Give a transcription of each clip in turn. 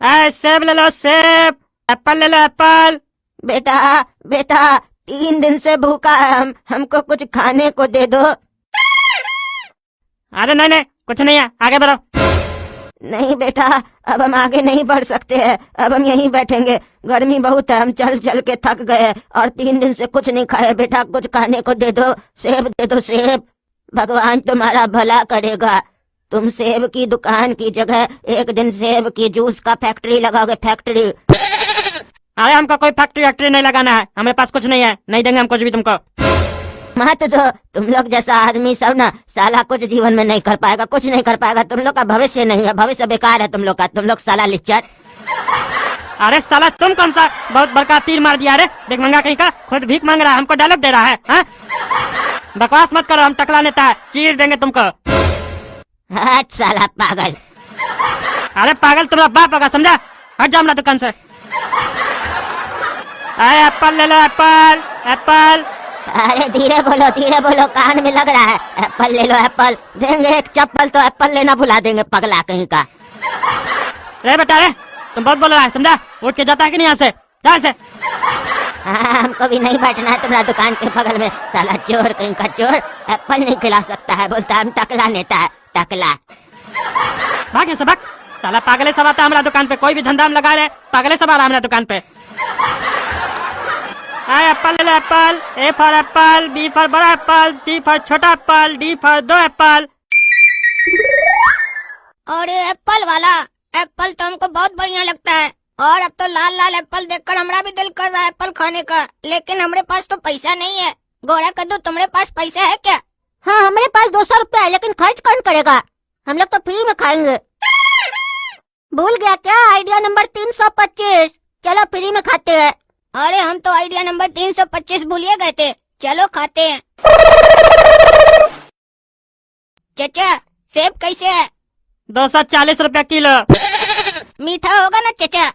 सेब ले लो सेब, एप्पल ले लो एप्पल। बेटा बेटा 3 दिन से भूखा है, हमको कुछ खाने को दे दो। अरे नहीं नहीं कुछ नहीं है, आगे बढ़ो। नहीं बेटा, अब हम आगे नहीं बढ़ सकते हैं, अब हम यहीं बैठेंगे। गर्मी बहुत है, हम चल चल के थक गए और 3 दिन से कुछ नहीं खाए। बेटा कुछ खाने को दे दो, सेब दे दो सेब। भगवान तुम्हारा भला करेगा। तुम सेब की दुकान की जगह एक दिन सेब की जूस का फैक्ट्री लगाओगे, फैक्ट्री। अरे हमको कोई फैक्ट्री वैक्ट्री नहीं लगाना है, हमारे पास कुछ नहीं है, नहीं देंगे हम कुछ भी तुमको। मत दो, तुम लोग जैसा आदमी सब ना साला कुछ जीवन में नहीं कर पाएगा, कुछ नहीं कर पाएगा। तुम लोग का भविष्य नहीं है, भविष्य बेकार है तुम लोग का। तुम लोग साला लिच्चर। अरे साला तुम कौन सा बहुत बड़का तीर मार दिया रे, देख मंगा कहीं का, खुद भीख मांग रहा है, हमको डायलॉग दे रहा है हाँ? बकवास मत करो, हम टकला नेता है, चीर देंगे तुमको। हट साला पागल। अरे पागल तुम्हारा बाप होगा समझा, हट जा हमारा दुकान से। अरे एप्पल ले लो एप्पल एप्पल। अरे धीरे बोलो, कान में लग रहा है। एप्पल ले लो एप्पल, देंगे एक चप्पल तो एप्पल लेना भुला देंगे, पगला कहीं का। रे बेटा रे, तुम बहुत बोल रहा है समझा, उठ के जाता है कि नहीं यहाँ से, जा से। हाँ, हमको भी नहीं बैठना है तुम्हारा दुकान के बगल में, साला चोर कहीं का चोर। एप्पल नहीं खिला सकता है, बोलता है हम टकला नेता है, टकला। भाग यहाँ से भाग, साला पागले सब आता है हमारा दुकान पे, कोई भी धंधा हम लगा रहे पागले सब आ रहा है हमारा दुकान पे। एप्पल ले लो apple, A for apple, B for बड़ा एप्पल, सी फॉर छोटा एप्पल, डी फॉर 2 एप्पल। अरे एप्पल वाला, एप्पल तो हमको बहुत बढ़िया लगता है, और अब तो लाल लाल एप्पल देखकर हमारा भी दिल कर रहा है एप्पल खाने का, लेकिन हमारे पास तो पैसा नहीं है। गोरा कद्दू तुम्हारे पास पैसा है क्या? हाँ हमारे पास 200 रुपया है, लेकिन खर्च कौन करेगा? हम लोग तो फ्री में खाएंगे। भूल गया क्या आइडिया नंबर 325? चलो फ्री में खाते हैं। अरे हम तो आइडिया नंबर 325 भूलिए गए थे, चलो खाते हैं। चाचा सेब कैसे है? 240 रुपया किलो। मीठा होगा ना चाचा?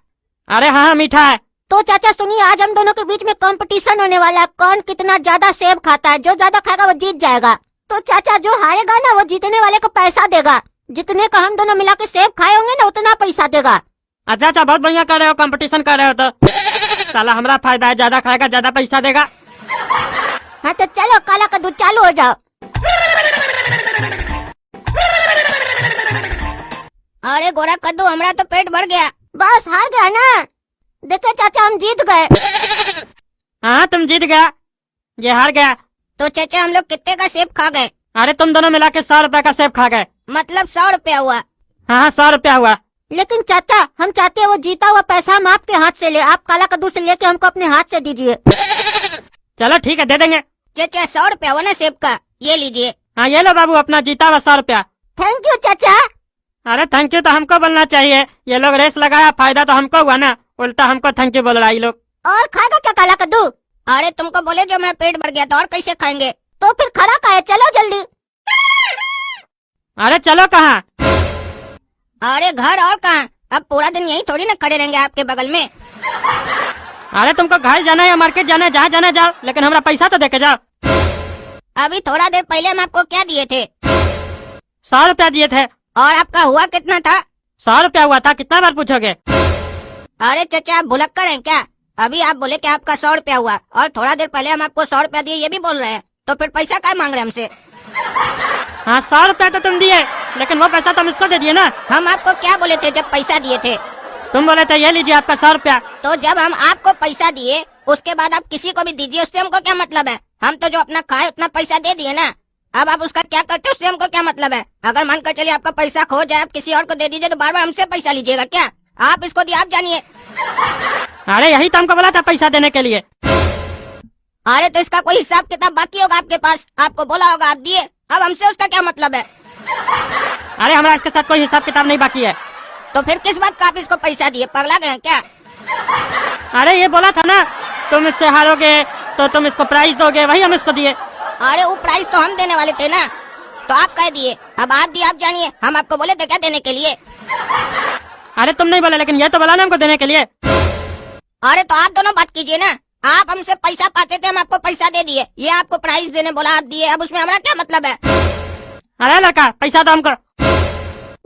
अरे हाँ मीठा है। तो चाचा सुनिए, आज हम दोनों के बीच में कंपटीशन होने वाला है, कौन कितना ज्यादा सेब खाता है। जो ज्यादा खाएगा वो जीत जाएगा। तो चाचा जो हारेगा ना वो जीतने वाले को पैसा देगा। जितने का हम दोनों मिला के सेब खाए होंगे ना उतना पैसा देगा। अच्छा अच्छा बहुत बढ़िया कर रहे हो, कंपटीशन कर रहे हो तो साला हमारा फायदा है, ज्यादा खाएगा ज्यादा पैसा देगा। हाँ तो चलो काला कद्दू चालू हो जाओ। अरे गोरा कद्दू हमारा तो पेट भर गया। बस हार गया ना, देखे चाचा हम जीत गए। हाँ तुम जीत गया, ये हार गया। तो चाचा हम लोग कितने का सेब खा गए? अरे तुम दोनों मिला के 100 रुपया का सेब खा गए। मतलब 100 रुपया हुआ? हाँ 100 रुपया हुआ। लेकिन चाचा हम चाहते हैं वो जीता हुआ पैसा हम आपके हाथ से ले, आप काला कद्दू से लेके हमको अपने हाथ से दीजिए। चलो ठीक है दे देंगे। चाचा 100 रुपया हुआ ना सेब का, ये लीजिए। हाँ ये लो बाबू अपना जीता हुआ 100 रुपया। थैंक यू चाचा। अरे थैंक यू तो हमको बोलना चाहिए, ये लोग रेस लगाया, फायदा तो हमको हुआ ना, उल्टा हमको थैंक यू बोल रहा है ये लोग। और खाएगा क्या काला कद्दू? अरे तुमको बोले जो मेरा पेट भर गया तो और कैसे खाएंगे? तो फिर खड़ा का है, चलो जल्दी। अरे चलो कहाँ? अरे घर और कहाँ, अब पूरा दिन यही थोड़ी ना खड़े रहेंगे आपके बगल में। अरे तुमको घर जाना है या मार्केट जाना है, जहाँ जाना है जाओ, लेकिन हमारा पैसा तो देके जाओ। अभी थोड़ा देर पहले हम आपको क्या दिए थे? 100 रुपया दिए थे। और आपका हुआ कितना था? 100 रुपया हुआ था, कितना बार पूछोगे? अरे चाचा आप भुलक्कड़ हैं क्या? अभी आप बोले कि आपका 100 रुपया हुआ और थोड़ा देर पहले हम आपको 100 रुपया दिए ये भी बोल रहे हैं, तो फिर पैसा क्या मांग रहे हैं हमसे? हाँ 100 रुपया तो तुम दिए, लेकिन वो पैसा तुम इसको दे दिए ना। हम आपको क्या बोले थे जब पैसा दिए थे? तुम बोले थे ये लीजिए आपका 100 रुपया। तो जब हम आपको पैसा दिए उसके बाद आप किसी को भी दीजिए, उससे हमको क्या मतलब है? हम तो जो अपना खाए उतना पैसा दे दिए ना, अब आप उसका क्या करते उससे हमको क्या मतलब है? अगर मानकर चलिए आपका पैसा खो जाए, आप किसी और को दे दीजिए तो बार बार हमसे पैसा लीजिएगा क्या? आप इसको दिए आप जानिए। अरे यही तो हमको बोला था पैसा देने के लिए। अरे तो इसका कोई हिसाब किताब बाकी होगा आपके पास, आपको बोला होगा आप दिए, अब हमसे उसका क्या मतलब है? अरे हमारा इसके साथ कोई हिसाब किताब नहीं बाकी है। तो फिर किस बात का आप इसको पैसा दिए, पगला गए हैं क्या? अरे ये बोला था ना तुम इससे हारोगे तो तुम इसको प्राइज दोगे, वही हम इसको दिए। अरे वो प्राइस तो हम देने वाले थे ना, तो आप कह दिए, अब आप दिए आप जानिए, हम आपको बोले थे क्या देने के लिए? अरे तुम नहीं बोले, लेकिन ये तो बोला ना हमको देने के लिए। अरे तो आप दोनों बात कीजिए ना, आप हमसे पैसा पाते थे, हम आपको पैसा दे दिए, ये आपको प्राइस देने बोला आप दिए, अब उसमें हमारा क्या मतलब है? अरे लड़का पैसा दो हमको।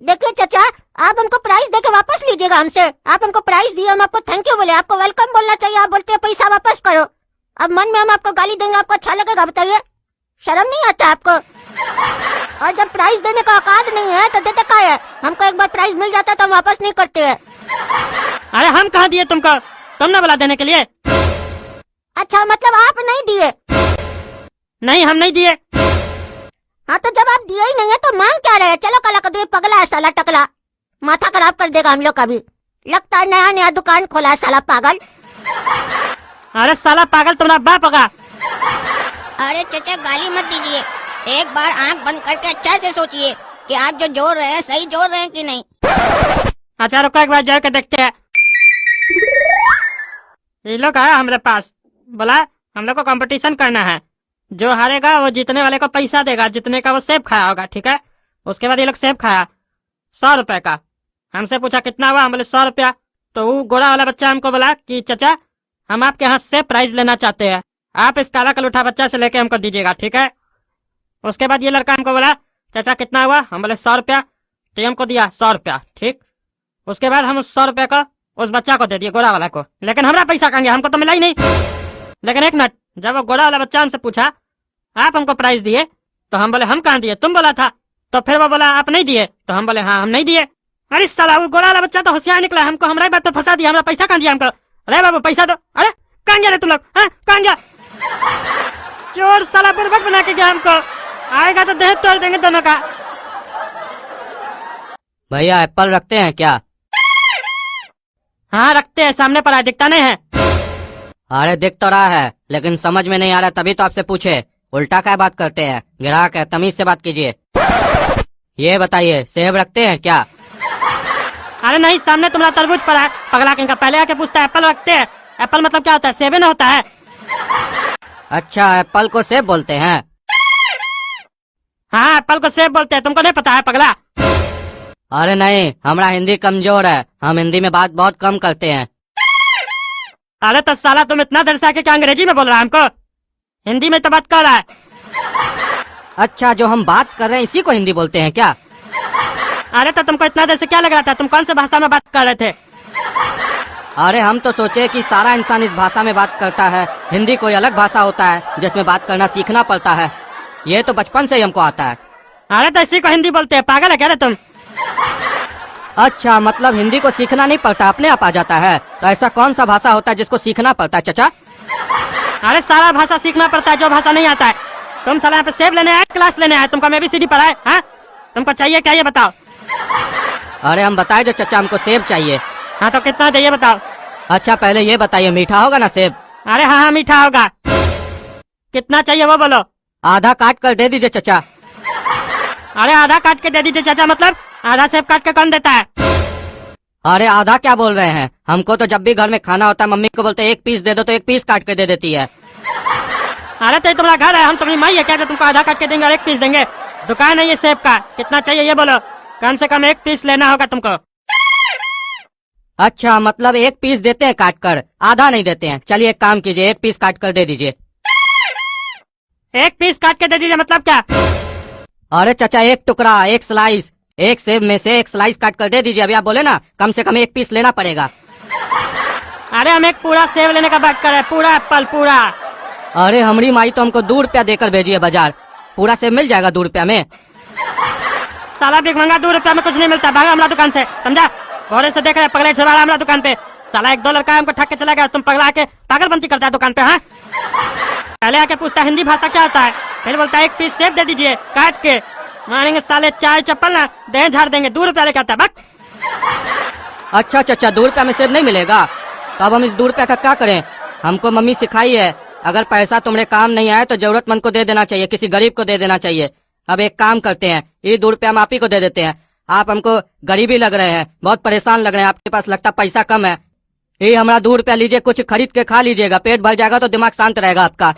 देखिए चाचा, आप हमको प्राइस दे के वापस लीजिएगा हमसे। आप हमको प्राइस दिए, हम आपको थैंक यू बोले, आपको वेलकम बोलना चाहिए। आप बोलते हैं पैसा वापस करो। अब मन में हम आपको गाली देंगे, आपको अच्छा लगेगा? बताइए, शर्म नहीं आता आपको? और जब प्राइस देने का औकात नहीं है तो देते क्या है? हमको एक बार प्राइस मिल जाता तो हम वापस नहीं करते हैं। अरे हम कहाँ दिए तुमको? तुम ना बोला देने के लिए। अच्छा, मतलब आप नहीं दिए? नहीं, हम नहीं दिए। हाँ, तो जब आप दिए ही नहीं है तो मांग क्या रहे? चलो कला कर दो, पगला है साला टकला, माथा खराब कर देगा हम लोग का भी। लगता है नया नया दुकान खोला है साला पागल। अरे साला पागल तुम्हारा बाप होगा। अरे चचा गाली मत दीजिए, एक बार आंख बंद करके अच्छा से सोचिए कि आप जो जोड़ रहे हैं सही जोड़ रहे हैं कि नहीं। अच्छा रुको, एक बार जोड़ के देखते हैं। ये लोग आया हमारे पास, बोला हम लोग को कंपटीशन करना है, जो हारेगा वो जीतने वाले को पैसा देगा, जितने का वो सेब खाया होगा, ठीक है। उसके बाद ये लोग सेब खाया 100 रुपए का। हमसे पूछा कितना हुआ, हम बोले 100 रुपया। तो वो गोरा वाला बच्चा हमको बोला कि चचा हम आपके यहाँ से प्राइज लेना चाहते हैं, आप इस काला कलूठा बच्चा से लेके हमको दीजिएगा, ठीक है। उसके बाद ये लड़का हमको बोला चाचा कितना हुआ, हम बोले 100 रुपया। तो हमको दिया 100 रुपया, ठीक। उसके बाद हम उस 100 रुपये को उस बच्चा को दे दिए, गोरा वाला को। लेकिन हमारा पैसा कहाँ गया? हमको तो मिला ही नहीं। लेकिन एक मिनट, जब वो गोरा वाला बच्चा हमसे पूछा आप हमको प्राइज दिए, तो हम बोले हम कहाँ दिए, तुम बोला था। तो फिर वो बोला आप नहीं दिए, तो हम बोले हाँ हम नहीं दिए। अरे साला वो गोरा वाला बच्चा तो होशियार निकला, हमको हमारी बात पे फंसा दिया। हमारा पैसा कहाँ दिया हमको? अरे बाबू पैसा दो। अरे कहाँ गया रे तुम लोग? कहाँ गया? चोर साला बुर्बक बना के गया हमको। आएगा तो देह तोड़ देंगे दोनों का। भैया एप्पल रखते हैं क्या? हाँ रखते हैं, सामने पर है, दिखता नहीं है। अरे दिख तो रहा है लेकिन समझ में नहीं आ रहा, तभी तो आपसे पूछे। उल्टा क्या बात करते हैं? ग्राहक है, तमीज से बात कीजिए। ये बताइए सेब रखते हैं क्या? अरे नहीं, सामने तुम्हारा तरबूज पड़ा है, पगला कहीं का। पहले आके पूछता है एप्पल रखते हैं। एप्पल मतलब क्या होता है? सेब ना होता है। अच्छा, एप्पल को सेब बोलते हैं? हाँ एप्पल को सेब बोलते हैं, तुमको नहीं पता है पगला? अरे नहीं, हमारा हिंदी कमजोर है, हम हिंदी में बात बहुत कम करते हैं। अरे तो साला तुम इतना देर से आके क्या अंग्रेजी में बोल रहा है हमको? हिंदी में तो बात कर रहा है। अच्छा, जो हम बात कर रहे हैं इसी को हिंदी बोलते हैं क्या? अरे तो तुमको इतना देर से क्या लग रहा था? तुम कौन से भाषा में बात कर रहे थे? अरे हम तो सोचे कि सारा इंसान इस भाषा में बात करता है, हिंदी कोई अलग भाषा होता है जिसमें बात करना सीखना पड़ता है। ये तो बचपन से ही हमको आता है। अरे तो इसी को हिंदी बोलते हैं, पागल है क्या रे तुम? अच्छा, मतलब हिंदी को सीखना नहीं पड़ता, अपने आप आ जाता है? तो ऐसा कौन सा भाषा होता है जिसको सीखना पड़ता है चाचा? अरे सारा भाषा सीखना पड़ता है, जो भाषा नहीं आता है। तुम साला यहाँ पे सेब लेने आए, क्लास लेने आए? तुमको ABCD पढ़ाए? हाँ तुमको चाहिए क्या ये बताओ? अरे हम बताए जो चाचा, हमको सेब चाहिए। हाँ तो कितना चाहिए बताओ? अच्छा पहले ये बताइए, मीठा होगा ना सेब? अरे हाँ हाँ मीठा होगा। कितना चाहिए वो बोलो? आधा काट कर दे दीजिए चाचा। अरे आधा काट के दे दीजिए चाचा, मतलब आधा सेब काट के कौन देता है? अरे आधा क्या बोल रहे हैं? हमको तो जब भी घर में खाना होता है मम्मी को बोलते हैं 1 पीस दे दो, तो 1 पीस काट के दे देती है। अरे तो ये तुम्हारा घर है, हम तुम्हारी माई है क्या जो तुमको आधा काट के देंगे और 1 पीस देंगे? दुकान है ये सेब का, कितना चाहिए ये बोलो? कम से कम 1 पीस लेना होगा तुमको। अच्छा, मतलब 1 पीस देते हैं काट कर, आधा नहीं देते हैं। चलिए एक काम कीजिए, 1 पीस काट कर दे दीजिए। 1 पीस काट के दे दीजिए मतलब क्या? अरे चाचा, 1 टुकड़ा, 1 स्लाइस, 1 सेब में से 1 स्लाइस काट कर दे दीजिए। अभी आप बोले ना कम से कम 1 पीस लेना पड़ेगा। अरे हम एक पूरा सेब लेने का बात कर रहे हैं, पूरा एप्पल पूरा। अरे हमारी माई तो हमको 2 रुपया देकर भेजी है बाजार, पूरा सेब मिल जाएगा 2 रुपया में? साला बिग महंगा 2 रुपया में कुछ नहीं मिलता, भागा हमारा दुकान से, समझा? घोड़े से देख रहे पगले छुड़ा हमारा दुकान पे। साला 1-2 लड़का हमको ठग के चला गया, तुम पगला के पागलपंती करता है दुकान पे। हाँ पहले आके पूछता हिंदी भाषा क्या होता है, फिर बोलता है 1 पीस सेब दे दीजिए काट के। मारेंगे साले 4 चप्पल ना, देह झाड़ देंगे। 2 रुपया लेके आता है बक। अच्छा चाचा, 2 रुपया में सेब नहीं मिलेगा? तो अब हम इस 2 रुपया का क्या करें? हमको मम्मी सिखाई है, अगर पैसा तुम्हारे काम नहीं आए तो जरूरतमंद को दे देना चाहिए, किसी गरीब को दे देना चाहिए। अब एक काम करते हैं, ये 2 रुपया हम आप ही को दे देते हैं। आप हमको गरीबी लग रहे हैं, बहुत परेशान लग रहे हैं, आपके पास लगता पैसा कम है। ये हमारा 2 रुपया लीजिए, कुछ खरीद के खा लीजिएगा, पेट भर जाएगा तो दिमाग शांत रहेगा आपका।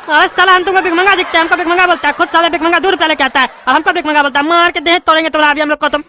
अरे साला हम तुमको बिग महंगा दिखते हैं, हमको बिग महंगा बोलता है। खुद साला बिग महंगा 2 रुपया लेके आता है और हमको बिग महंगा बोलता है। मार के देह तोड़ेंगे तुम्हारा अभी हम लोग को तुम।